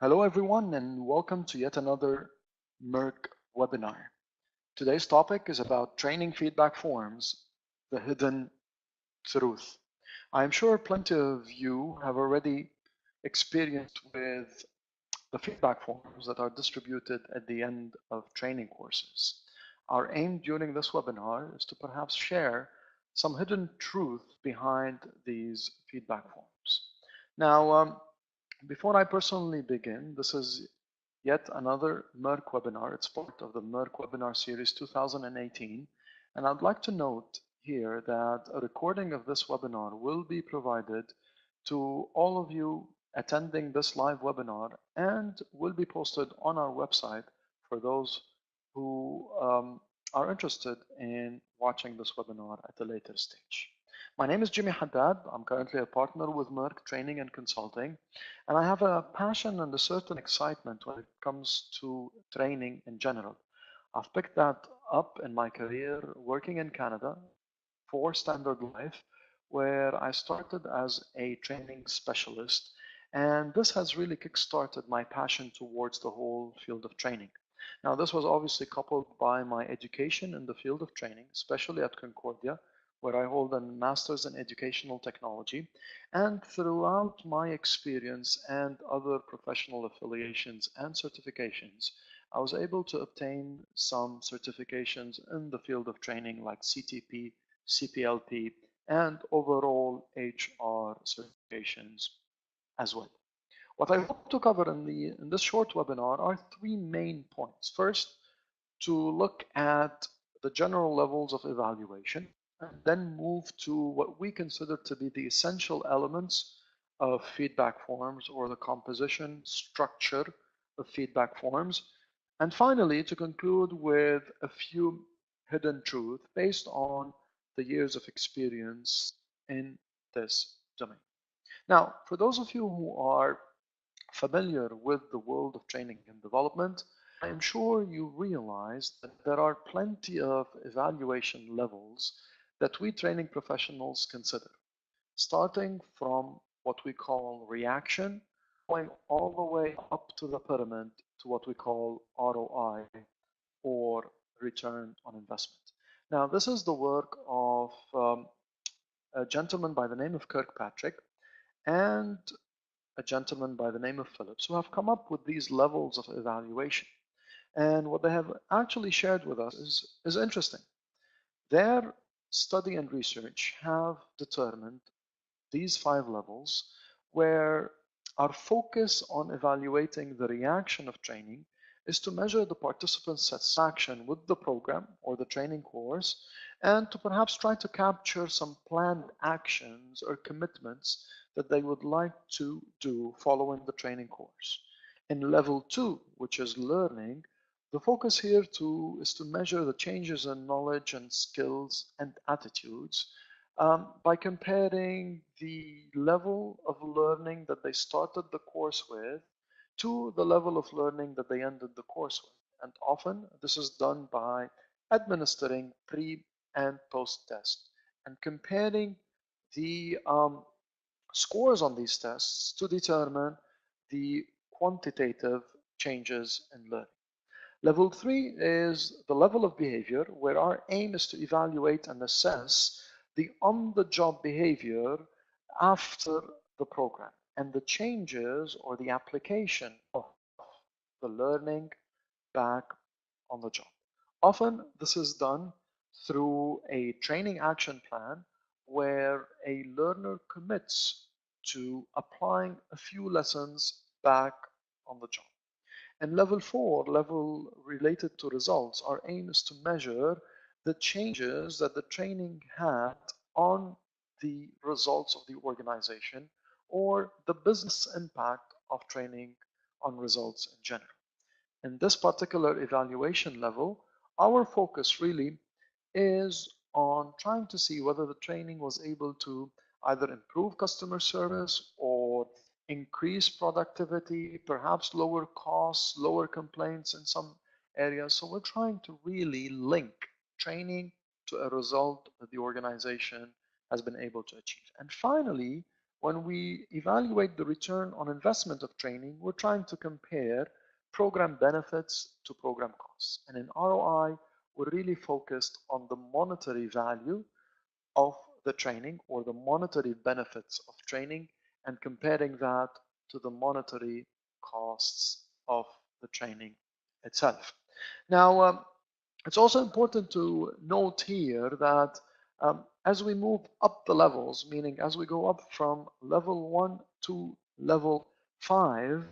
Hello everyone and welcome to yet another Meirc webinar. Today's topic is about training feedback forms, the hidden truth. I'm sure plenty of you have already experienced with the feedback forms that are distributed at the end of training courses. Our aim during this webinar is to perhaps share some hidden truth behind these feedback forms. Now, before I personally begin, this is yet another Meirc webinar. It's part of the Meirc webinar series 2018. And I'd like to note here that a recording of this webinar will be provided to all of you attending this live webinar and will be posted on our website for those who are interested in watching this webinar at a later stage. My name is Jimmy Haddad. I'm currently a partner with Meirc Training and Consulting, and I have a passion and a certain excitement when it comes to training in general. I've picked that up in my career working in Canada for Standard Life, where I started as a training specialist, and this has really kickstarted my passion towards the whole field of training. Now, this was obviously coupled by my education in the field of training, especially at Concordia, where I hold a master's in educational technology. And throughout my experience and other professional affiliations and certifications, I was able to obtain some certifications in the field of training like CTP, CPLP, and overall HR certifications as well. What I hope to cover in this short webinar are three main points. First, to look at the general levels of evaluation, and then move to what we consider to be the essential elements of feedback forms or the composition structure of feedback forms. And finally, to conclude with a few hidden truths based on the years of experience in this domain. Now, for those of you who are familiar with the world of training and development, I am sure you realize that there are plenty of evaluation levels that we training professionals consider, starting from what we call reaction, going all the way up to the pyramid to what we call ROI, or return on investment. Now, this is the work of a gentleman by the name of Kirkpatrick and a gentleman by the name of Phillips, who have come up with these levels of evaluation. And what they have actually shared with us is interesting. Their study and research have determined these 5 levels where our focus on evaluating the reaction of training is to measure the participants' satisfaction with the program or the training course, and to perhaps try to capture some planned actions or commitments that they would like to do following the training course. In level 2, which is learning, the focus here is to measure the changes in knowledge and skills and attitudes by comparing the level of learning that they started the course with to the level of learning that they ended the course with. And often this is done by administering pre and post test and comparing the scores on these tests to determine the quantitative changes in learning. Level 3 is the level of behavior, where our aim is to evaluate and assess the on-the-job behavior after the program and the changes or the application of the learning back on the job. Often this is done through a training action plan where a learner commits to applying a few lessons back on the job. And level 4, level related to results, our aim is to measure the changes that the training had on the results of the organization or the business impact of training on results in general. In this particular evaluation level, our focus really is on trying to see whether the training was able to either improve customer service or increase productivity, perhaps lower costs, lower complaints in some areas. So we're trying to really link training to a result that the organization has been able to achieve. And finally, when we evaluate the return on investment of training, we're trying to compare program benefits to program costs. And in ROI, we're really focused on the monetary value of the training or the monetary benefits of training and comparing that to the monetary costs of the training itself. Now, it's also important to note here that as we move up the levels, meaning as we go up from level 1 to level 5,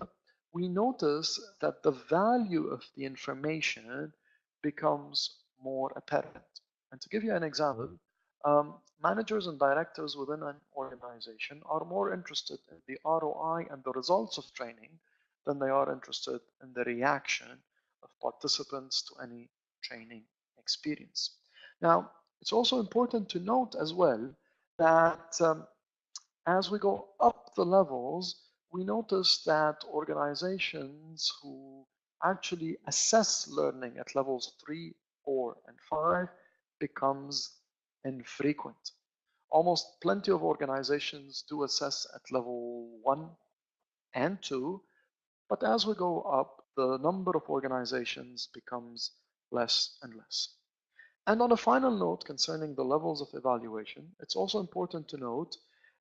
we notice that the value of the information becomes more apparent. And to give you an example, managers and directors within an organization are more interested in the ROI and the results of training than they are interested in the reaction of participants to any training experience. Now, it's also important to note as well that as we go up the levels, we notice that organizations who actually assess learning at levels 3, 4, and 5 becomes infrequent. Almost plenty of organizations do assess at level 1 and 2, but as we go up, the number of organizations becomes less and less. And on a final note concerning the levels of evaluation, it's also important to note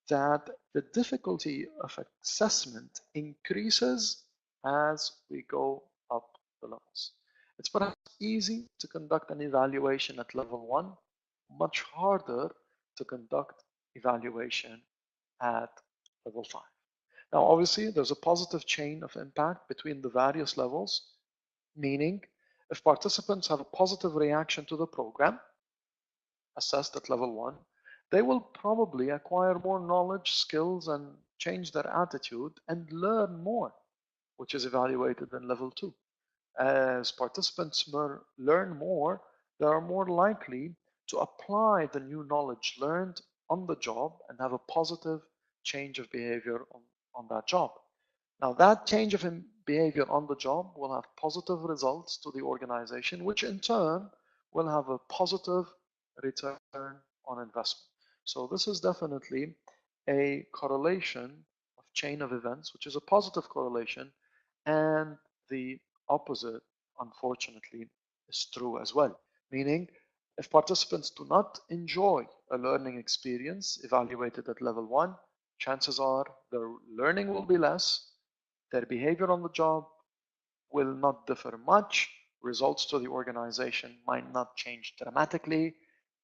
that the difficulty of assessment increases as we go up the levels. It's perhaps easy to conduct an evaluation at level 1, much harder to conduct evaluation at level 5. Now, obviously, there's a positive chain of impact between the various levels, meaning if participants have a positive reaction to the program, assessed at level 1, they will probably acquire more knowledge, skills, and change their attitude and learn more, which is evaluated in level 2. As participants learn more, they are more likely to apply the new knowledge learned on the job and have a positive change of behavior on that job. Now, that change of behavior on the job will have positive results to the organization, which in turn will have a positive return on investment. So this is definitely a correlation of chain of events, which is a positive correlation, and the opposite, unfortunately, is true as well. Meaning, if participants do not enjoy a learning experience evaluated at level 1, chances are their learning will be less, their behavior on the job will not differ much, results to the organization might not change dramatically,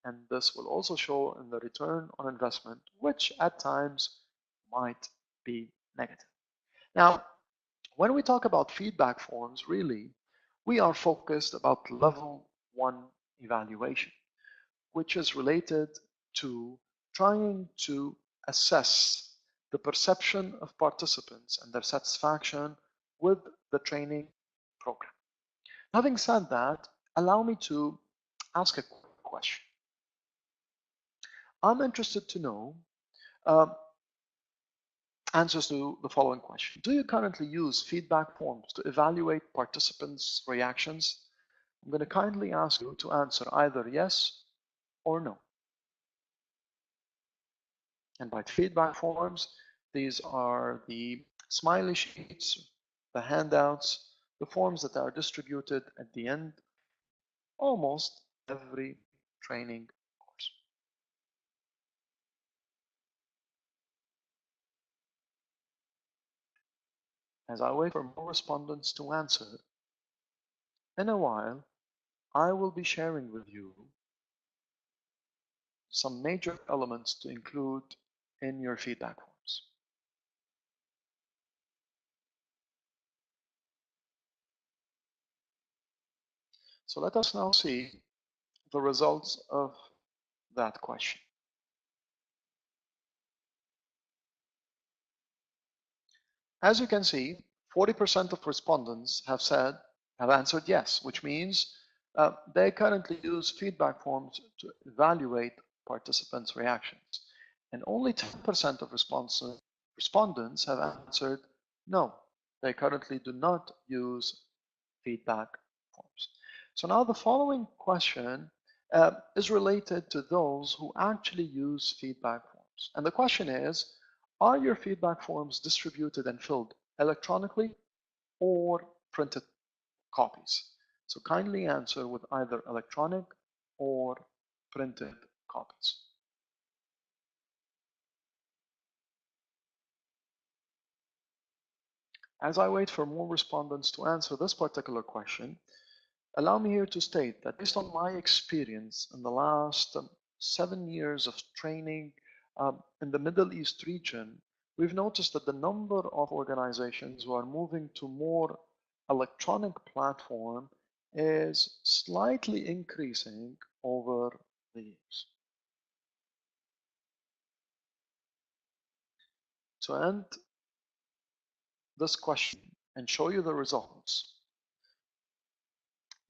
and this will also show in the return on investment, which at times might be negative. Now, when we talk about feedback forms, really, we are focused about level 1 evaluation, which is related to trying to assess the perception of participants and their satisfaction with the training program. Having said that, allow me to ask a quick question. I'm interested to know answers to the following question. Do you currently use feedback forms to evaluate participants' reactions? I'm going to kindly ask you to answer either yes or no. And by feedback forms, these are the smiley sheets, the handouts, the forms that are distributed at the end almost every training course. As I wait for more respondents to answer, in a while, I will be sharing with you some major elements to include in your feedback forms. So let us now see the results of that question. As you can see, 40% of respondents have answered yes, which means they currently use feedback forms to evaluate participants' reactions. And only 10% of respondents have answered no, they currently do not use feedback forms. So now the following question is related to those who actually use feedback forms. And the question is, Are your feedback forms distributed and filled electronically or printed copies? So kindly answer with either electronic or printed copies. As I wait for more respondents to answer this particular question, allow me here to state that based on my experience in the last 7 years of training in the Middle East region, we've noticed that the number of organizations who are moving to more electronic platform is slightly increasing over the years. To end this question and show you the results,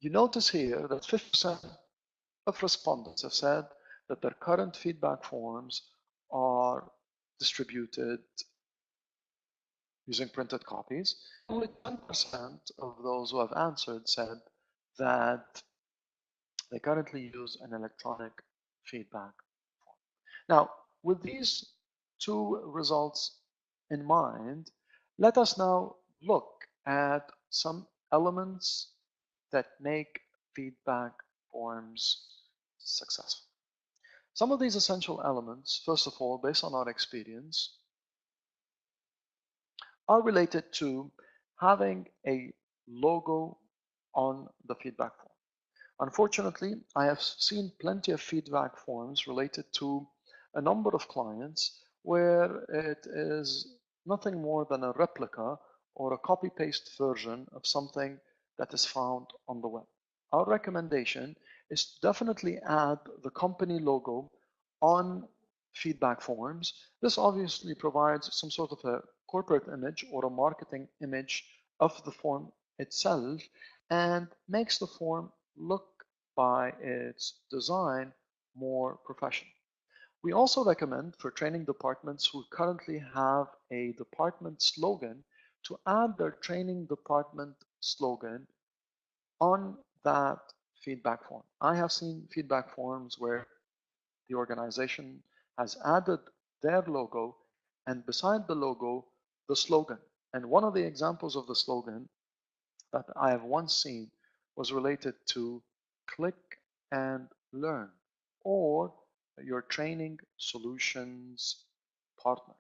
you notice here that 50% of respondents have said that their current feedback forms are distributed using printed copies. Only 10% of those who have answered said that they currently use an electronic feedback form. Now, with these two results in mind, let us now look at some elements that make feedback forms successful. Some of these essential elements, first of all, based on our experience, are related to having a logo on the feedback form. Unfortunately, I have seen plenty of feedback forms related to a number of clients where it is nothing more than a replica or a copy-paste version of something that is found on the web. Our recommendation is to definitely add the company logo on feedback forms. This obviously provides some sort of a corporate image or a marketing image of the form itself and makes the form look by its design more professional. We also recommend for training departments who currently have a department slogan to add their training department slogan on that feedback form. I have seen feedback forms where the organization has added their logo and beside the logo, the slogan. And one of the examples of the slogan that I have once seen was related to click and learn, or your training solutions partner.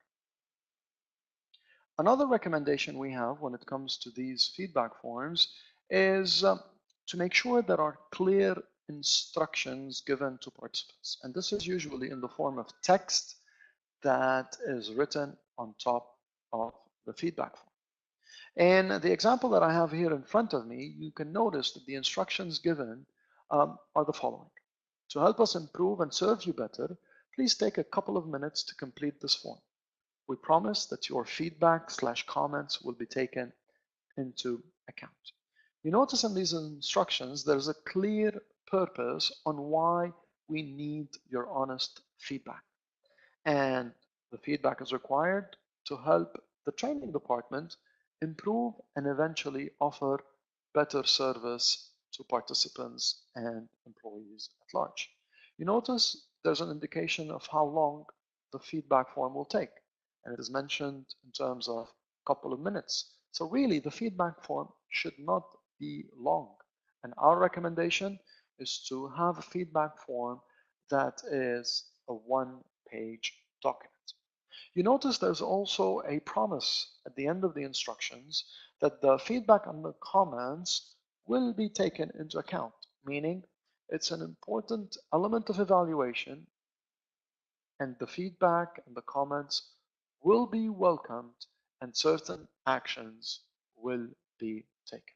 Another recommendation we have when it comes to these feedback forms is to make sure there are clear instructions given to participants. And this is usually in the form of text that is written on top of the feedback form. In the example that I have here in front of me, you can notice that the instructions given are the following. To help us improve and serve you better, please take a couple of minutes to complete this form. We promise that your feedback/comments will be taken into account. You notice in these instructions, there's a clear purpose on why we need your honest feedback. And the feedback is required to help the training department improve and eventually offer better service to participants and employees at large. You notice there's an indication of how long the feedback form will take, and it is mentioned in terms of a couple of minutes. So really, the feedback form should not be long. And our recommendation is to have a feedback form that is a one-page document. You notice there's also a promise at the end of the instructions that the feedback and the comments will be taken into account, meaning it's an important element of evaluation and the feedback and the comments will be welcomed and certain actions will be taken.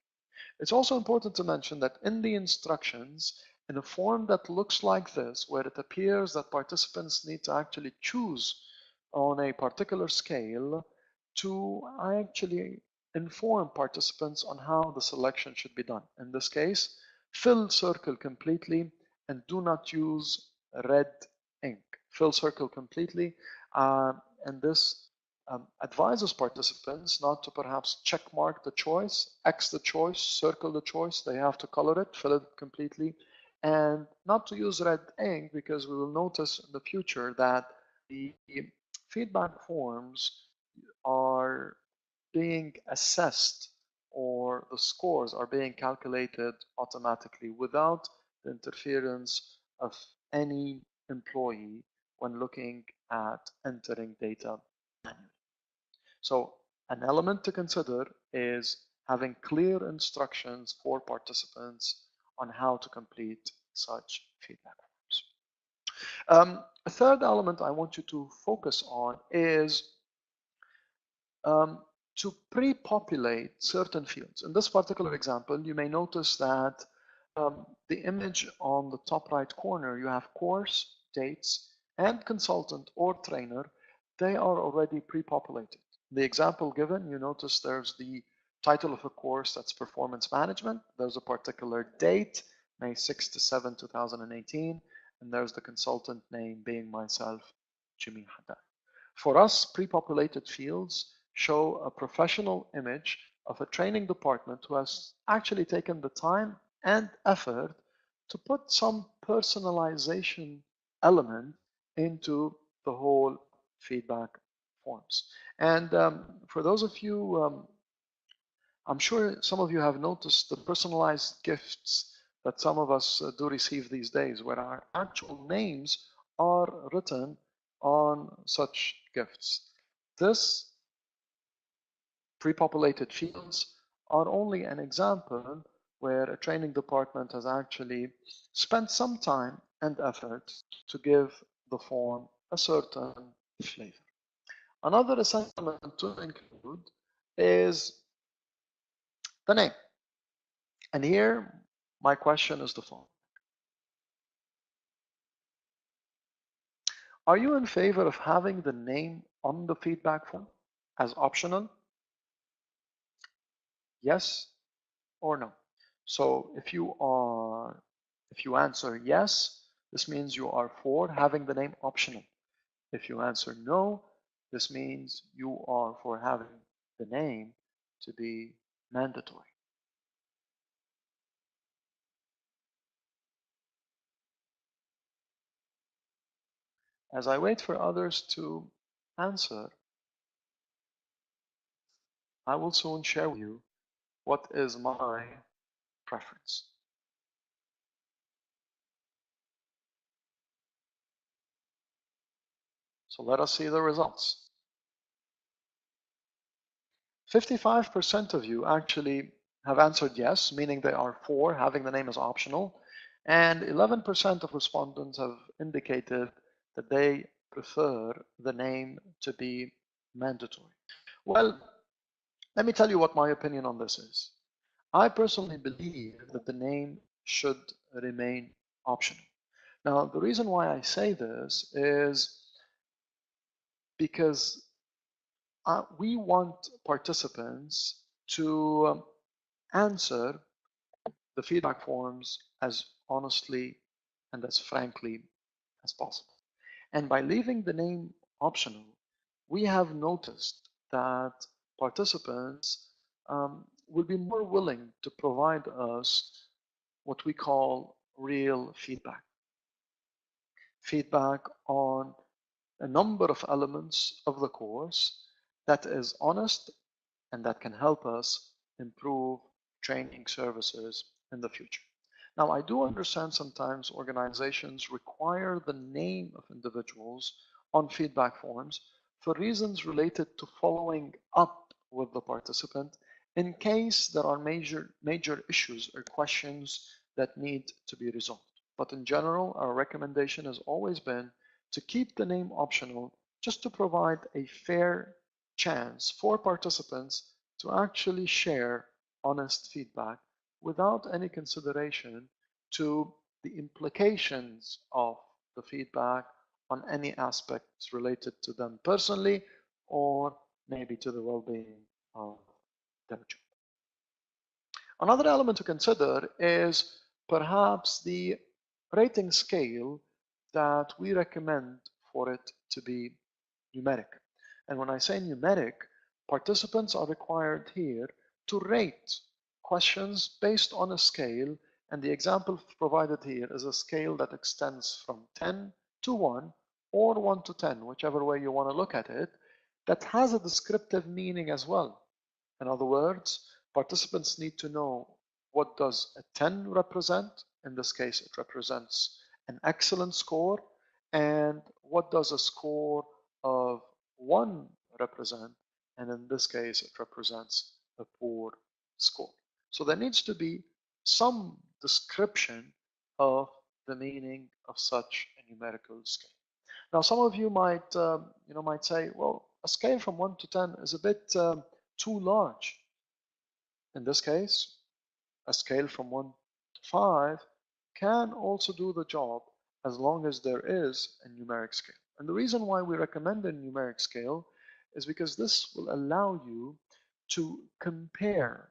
It's also important to mention that in the instructions, in a form that looks like this, where it appears that participants need to actually choose on a particular scale to actually inform participants on how the selection should be done. In this case, fill circle completely and do not use red ink. Fill circle completely, and this advises participants not to perhaps check mark the choice, X the choice, circle the choice. They have to color it, fill it completely, and not to use red ink because we will notice in the future that the feedback forms are being assessed or the scores are being calculated automatically without the interference of any employee when looking at entering data manually. So an element to consider is having clear instructions for participants on how to complete such feedback forms. A third element I want you to focus on is to pre-populate certain fields. In this particular example, you may notice that the image on the top right corner, you have course, dates, and consultant or trainer. They are already pre-populated. The example given, you notice there's the title of a course, that's performance management. There's a particular date, May 6 to 7, 2018, and there's the consultant name being myself, Jimmy Haddad. For us, pre-populated fields show a professional image of a training department who has actually taken the time and effort to put some personalization element into the whole feedback forms. And for those of you, I'm sure some of you have noticed the personalized gifts that some of us do receive these days, where our actual names are written on such gifts. This pre-populated fields are only an example where a training department has actually spent some time and effort to give the form a certain flavor. Another essential element to include is the name. And here, my question is the following. Are you in favor of having the name on the feedback form as optional? Yes or no? So if you answer yes, this means you are for having the name optional. If you answer no, this means you are for having the name to be mandatory. As I wait for others to answer, I will soon share with you what is my preference. So let us see the results. 55% of you actually have answered yes, meaning they are for having the name as optional, and 11% of respondents have indicated that they prefer the name to be mandatory. Well, let me tell you what my opinion on this is. I personally believe that the name should remain optional. Now, the reason why I say this is because we want participants to answer the feedback forms as honestly and as frankly as possible. And by leaving the name optional, we have noticed that participants will be more willing to provide us what we call real feedback. Feedback on a number of elements of the course that is honest and that can help us improve training services in the future. Now, I do understand sometimes organizations require the name of individuals on feedback forms for reasons related to following up with the participant in case there are major issues or questions that need to be resolved. But in general, our recommendation has always been to keep the name optional just to provide a fair chance for participants to actually share honest feedback without any consideration to the implications of the feedback on any aspects related to them personally or maybe to the well-being of their job. Another element to consider is perhaps the rating scale that we recommend for it to be numeric. And when I say numeric, participants are required here to rate questions based on a scale, and the example provided here is a scale that extends from 10 to 1, or 1 to 10, whichever way you want to look at it, that has a descriptive meaning as well. In other words, participants need to know what does a 10 represent. In this case, it represents an excellent score. And what does a score of 1 represent? And in this case, it represents a poor score. So there needs to be some description of the meaning of such a numerical scale. Now, some of you might say, well, a scale from 1 to 10 is a bit too large. In this case, a scale from 1 to 5 can also do the job as long as there is a numeric scale. And the reason why we recommend a numeric scale is because this will allow you to compare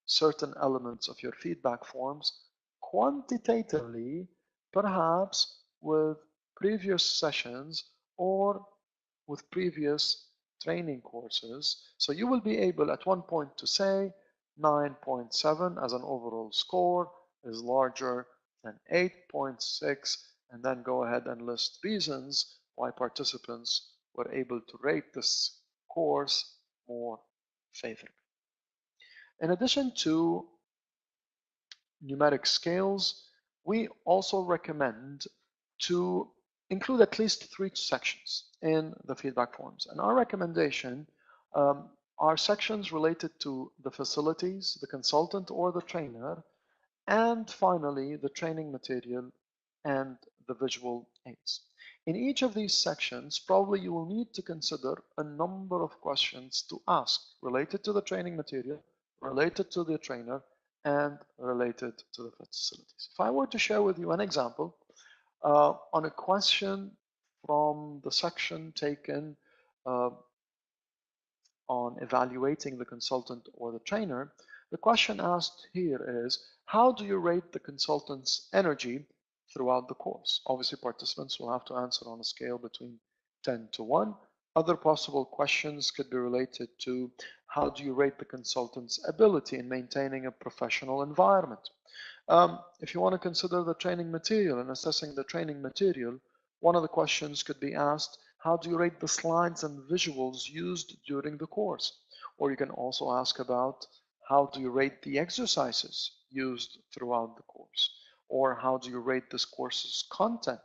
certain elements of your feedback forms quantitatively, perhaps with previous sessions or with previous training courses. So you will be able at one point to say 9.7 as an overall score is larger than 8.6, and then go ahead and list reasons why participants were able to rate this course more favorably. In addition to numeric scales, we also recommend to include at least 3 sections in the feedback forms. And our recommendation are sections related to the facilities, the consultant or the trainer, and finally the training material and the visual aids. In each of these sections, probably you will need to consider a number of questions to ask related to the training material, related to the trainer, and related to the facilities. If I were to share with you an example on a question from the section taken on evaluating the consultant or the trainer, the question asked here is, how do you rate the consultant's energy throughout the course? Obviously, participants will have to answer on a scale between 10 to 1. Other possible questions could be related to how do you rate the consultant's ability in maintaining a professional environment? If you want to consider the training material and assessing the training material, one of the questions could be asked, how do you rate the slides and visuals used during the course? Or you can also ask about how do you rate the exercises used throughout the course? Or how do you rate this course's content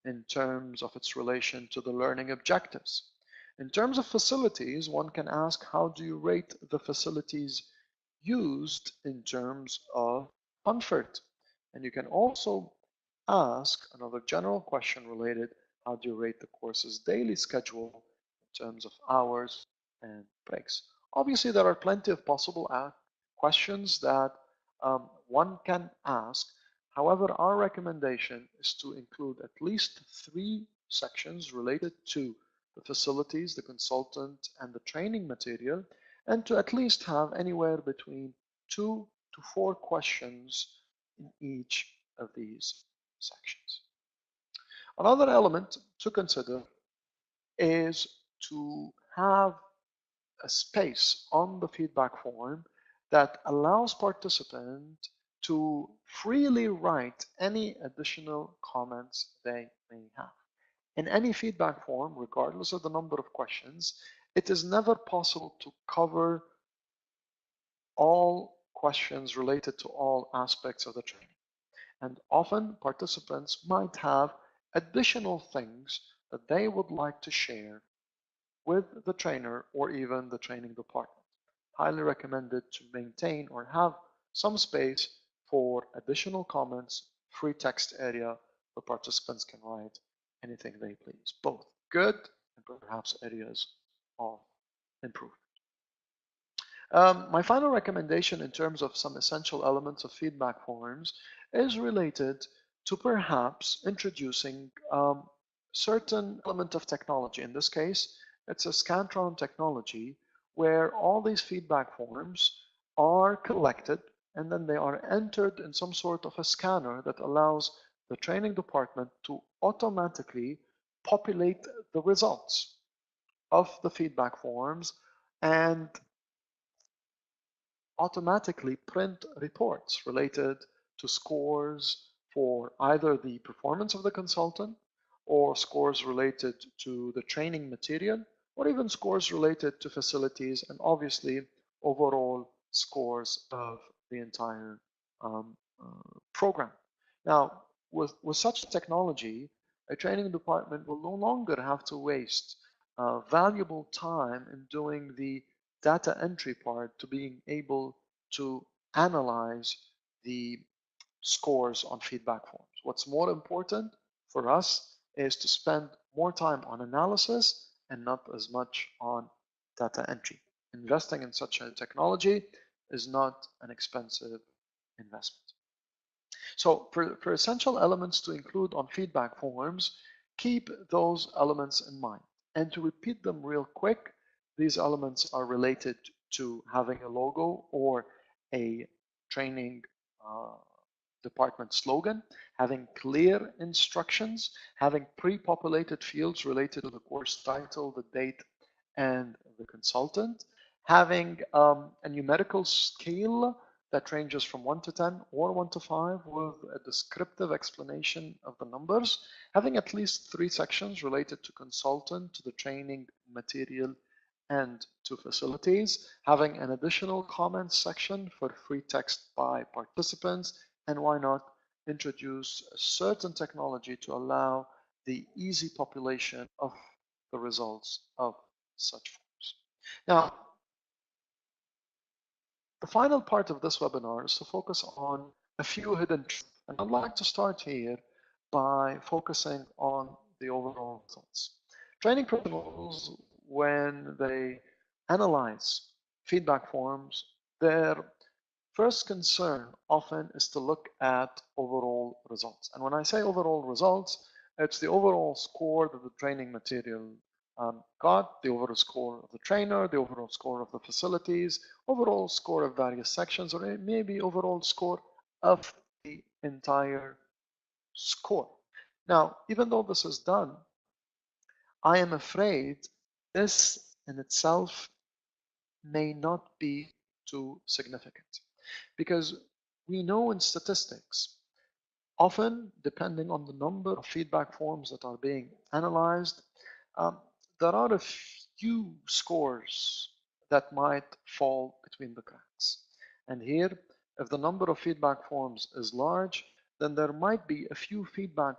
in terms of its relation to the learning objectives? In terms of facilities, one can ask, how do you rate the facilities used in terms of comfort? And you can also ask another general question related, how do you rate the course's daily schedule in terms of hours and breaks? Obviously, there are plenty of possible questions that one can ask. However, our recommendation is to include at least 3 sections related to the facilities, the consultant, and the training material, and to at least have anywhere between 2 to 4 questions in each of these sections. Another element to consider is to have a space on the feedback form that allows participants to freely write any additional comments they may have. In any feedback form, regardless of the number of questions, it is never possible to cover all questions related to all aspects of the training. And often participants might have additional things that they would like to share with the trainer or even the training department. Highly recommended to maintain or have some space for additional comments, free text area where participants can write anything they please, both good and perhaps areas of improvement. My final recommendation in terms of some essential elements of feedback forms is related to perhaps introducing certain element of technology. In this case, it's a Scantron technology where all these feedback forms are collected and then they are entered in some sort of a scanner that allows the training department to automatically populate the results of the feedback forms and automatically print reports related to scores for either the performance of the consultant or scores related to the training material, or even scores related to facilities, and obviously overall scores of the entire program. Now, with such technology, a training department will no longer have to waste valuable time in doing the data entry part to being able to analyze the scores on feedback forms. What's more important for us is to spend more time on analysis and not as much on data entry. Investing in such a technology is not an expensive investment. So for essential elements to include on feedback forms, keep those elements in mind. And to repeat them real quick, these elements are related to having a logo or a training department slogan, having clear instructions, having pre-populated fields related to the course title, the date, and the consultant, having a numerical scale that ranges from 1 to 10 or 1 to 5 with a descriptive explanation of the numbers, having at least 3 sections related to consultant, to the training material, and to facilities, having an additional comments section for free text by participants, and why not introduce a certain technology to allow the easy population of the results of such forms. Now, the final part of this webinar is to focus on a few hidden truths. And I'd like to start here by focusing on the overall results. Training professionals, when they analyze feedback forms, their first concern often is to look at overall results. And when I say overall results, it's the overall score that the training material got, the overall score of the trainer, the overall score of the facilities, overall score of various sections, or maybe overall score of the entire score. Now, even though this is done, I am afraid this in itself may not be too significant, because we know in statistics, often depending on the number of feedback forms that are being analyzed, there are a few scores that might fall between the cracks. And here, if the number of feedback forms is large, then there might be a few feedback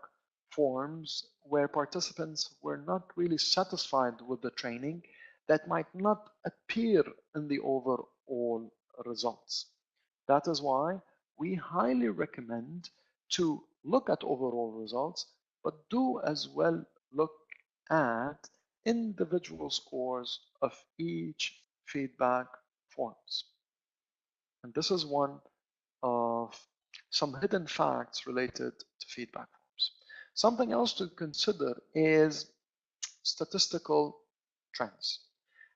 forms where participants were not really satisfied with the training that might not appear in the overall results. That is why we highly recommend to look at overall results, but do as well look at individual scores of each feedback forms. And this is one of some hidden facts related to feedback forms. Something else to consider is statistical trends.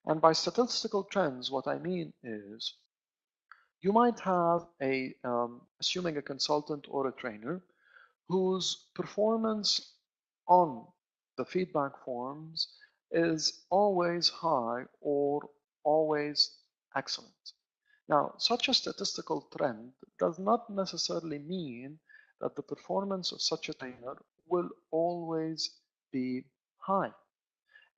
And by statistical trends, what I mean is you might have assuming a consultant or a trainer whose performance on the feedback forms is always high or always excellent. Now, such a statistical trend does not necessarily mean that the performance of such a trainer will always be high.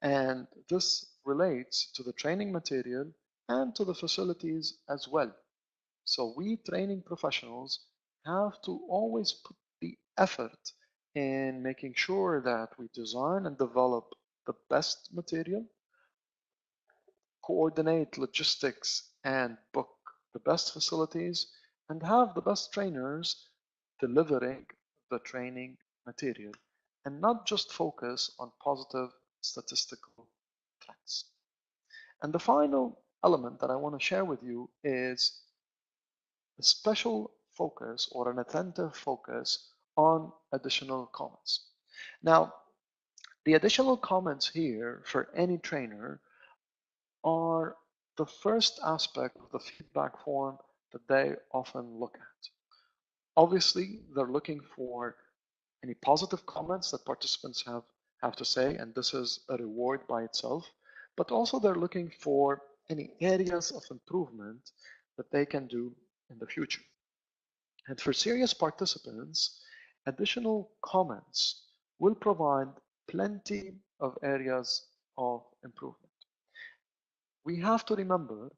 And this relates to the training material and to the facilities as well. So we training professionals have to always put the effort in making sure that we design and develop the best material, coordinate logistics and book the best facilities, and have the best trainers delivering the training material, and not just focus on positive statistical trends. And the final element that I want to share with you is a special focus or an attentive focus on additional comments. Now, the additional comments here for any trainer are the first aspect of the feedback form that they often look at. Obviously, they're looking for any positive comments that participants have to say, and this is a reward by itself, but also they're looking for any areas of improvement that they can do in the future. And for serious participants, additional comments will provide plenty of areas of improvement. We have to remember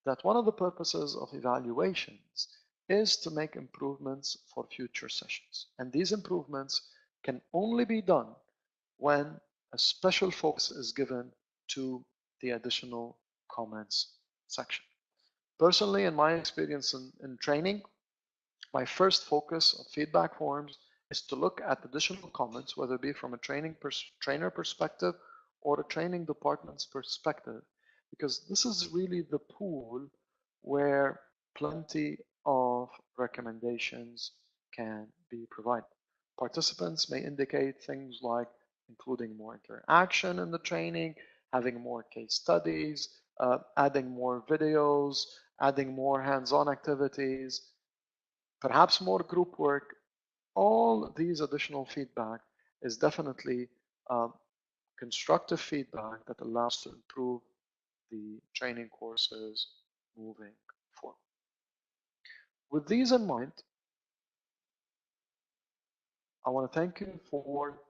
that one of the purposes of evaluations is to make improvements for future sessions. And these improvements can only be done when a special focus is given to the additional comments section. Personally, in my experience in training, my first focus of feedback forms is to look at additional comments, whether it be from a trainer perspective or a training department's perspective, because this is really the pool where plenty of recommendations can be provided. Participants may indicate things like including more interaction in the training, having more case studies, adding more videos, adding more hands-on activities, perhaps more group work. All these additional feedback is definitely constructive feedback that allows to improve the training courses moving forward. With these in mind, I want to thank you for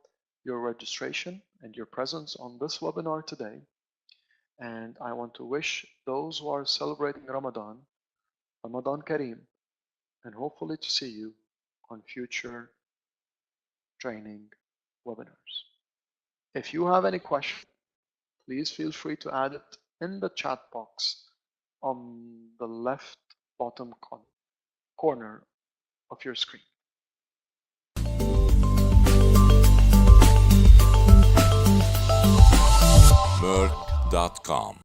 your registration and your presence on this webinar today. And I want to wish those who are celebrating Ramadan Kareem, and hopefully to see you on future training webinars. If you have any question, please feel free to add it in the chat box on the left bottom corner of your screen. Meirc.com